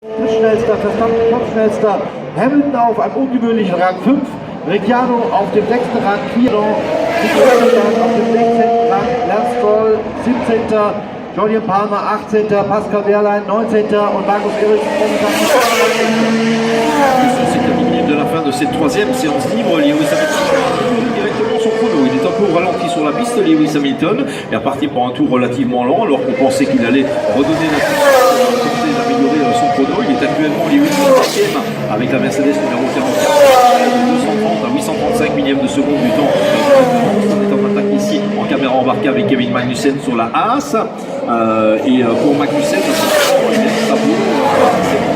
Drittschnellster, Verstappen Topschnellster, Hamilton auf einem ungewöhnlichen Rang 5, Ricciardo auf dem 6. Rang 4, Ricciardo auf dem 16. Rang, Lance Stroll 17. Jolyon Palmer 18. Pascal Wehrlein 19. und Markus Ericsson C'est quelques minutes de la fin de cette troisième séance libre. Lewis Hamilton directement son chrono. Il est un peu au ralenti sur la piste, Lewis Hamilton. Il est parti pour un tour relativement lent alors qu'on pensait qu'il allait redonner la possibilité d'améliorer son chrono. Il est actuellement Lewis 7e avec la Mercedes numéro 44 de 230 à 835 millièmes de seconde du temps. On est en attaque ici en caméra embarquée avec Kevin Magnussen sur la Haas. Et pour Magnussen, c'est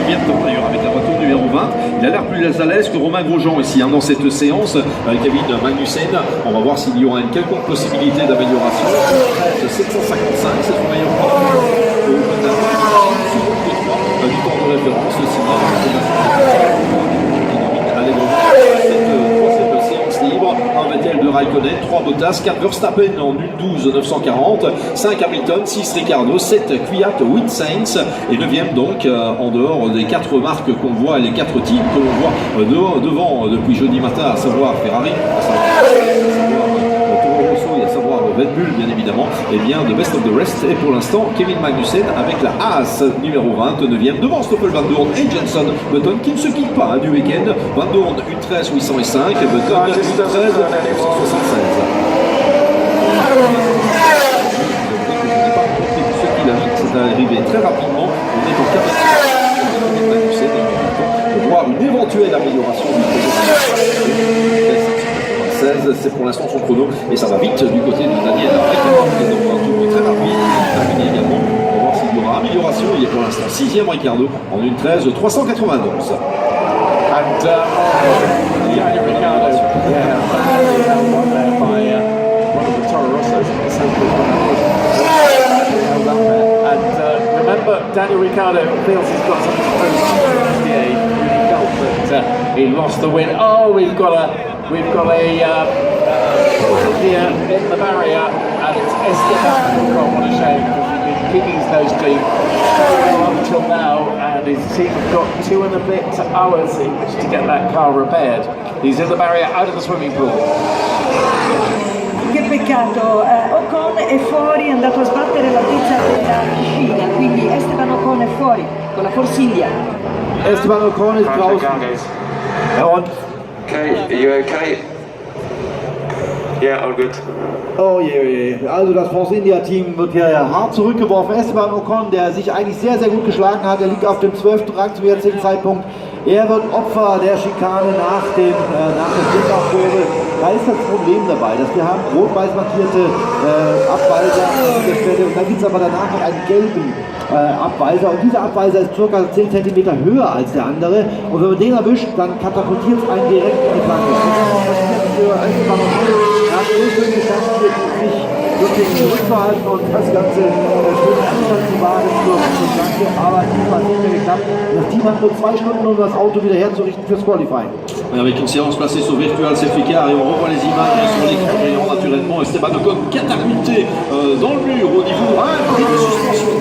bien de temps d'ailleurs avec la voiture numéro 20. Il a l'air plus à l'aise que Romain Grosjean ici dans cette séance. Kevin Magnussen, on va voir s'il y aura une quelconque possibilité d'amélioration. 755, c'est son meilleur temps. Du temps de référence, libre, un Vettel de Raikkonen, 3 Bottas, 4 Verstappen en 1.12 940, 5 Hamilton, 6 Ricciardo, 7 Kvyat, 8 Sainz et 9e donc en dehors des 4 marques qu'on voit et les 4 teams que l'on voit devant depuis jeudi matin, à savoir Ferrari, à savoir Toro Rosso et à savoir Red Bull bien évidemment, et bien de best of the rest. Et pour l'instant Kevin Magnussen avec la Haas numéro 20, 9e devant Stoffel Vandoorne et Jenson Button qui ne se quittent pas du week-end. Vandoorne 1.13 805 et Button 1.13 976. Ce qu'il a dit, c'est arrivé très rapidement. On est en capacité de Magnussen de voir une éventuelle amélioration du projet. C'est pour l'instant son chrono et ça va vite du côté de Daniel avec un tour très rapide. Terminé également. On va voir s'il y aura amélioration. Il est pour l'instant 6e Ricciardo en 1.13 391. And Daniel Ricciardo, yeah, held on there by one of the Toro Rossos. And remember, Daniel Ricciardo feels he's got something to prove. Yeah, he really felt that he lost the win. Oh, we've got a here in the barrier, and it's Esteban Ocon. What a shame, because he's been keeping his nose clean up until now, and his team have got 2 and a bit hours in which to get that car repaired. He's in the barrier, out of the swimming pool. Che peccato, Ocon è fuori, è andato a sbattere la pizza della piscina, quindi Esteban Ocon è fuori con la Force India. Esteban Ocon ist draußen. Okay, are you okay? Yeah, all good. Oh je. Also das Force India Team wird hier hart zurückgeworfen. Esteban Ocon, der sich eigentlich sehr, sehr gut geschlagen hat, er liegt auf dem 12. Rang zum jetzigen Zeitpunkt. Er wird Opfer der Schikane nach der Blindaufkurve. Da ist das Problem dabei, dass wir haben rot-weiß markierte Abweiser an dieser Stelle und dann gibt es aber danach noch einen gelben Abweiser und dieser Abweiser ist ca. 10 cm höher als der andere und wenn man den erwischt, dann katapultiert es einen direkt in die Flanke. Er hat schön geschafft, sich wirklich zurückzuhalten und das Ganze schön Anstand zu wagen zur Flanke, aber diesmal hat es nicht mehr geklappt. Das Team hat nur 2 Stunden, um das Auto wieder herzurichten fürs Qualifying. Avec une séance placée sur Virtual Safety Car et on revoit les images sur l'écran géant naturellement. Esteban Ocon catapulté dans le mur au niveau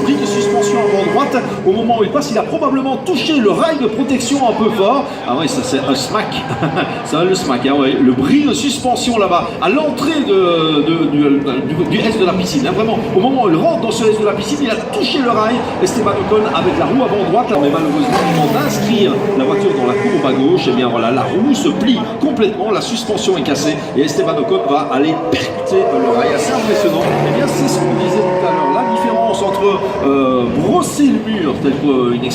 bris de suspension avant droite. Au moment où il passe, il a probablement touché le rail de protection un peu fort. Ah oui, ça c'est un smack. C'est le smack, hein, ouais. Le bris de suspension là-bas à l'entrée du S de la piscine. Hein, vraiment, au moment où il rentre dans ce S de la piscine, il a touché le rail. Esteban Ocon avec la roue avant droite. Mais malheureusement, au moment d'inscrire la voiture dans la courbe à gauche, et bien voilà, la roue se plie complètement, la suspension est cassée et Esteban Ocon va aller percuter le rail. Assez impressionnant. Et bien c'est ce qu'on disait tout à l'heure, la différence entre brosser le mur, tel qu'une expression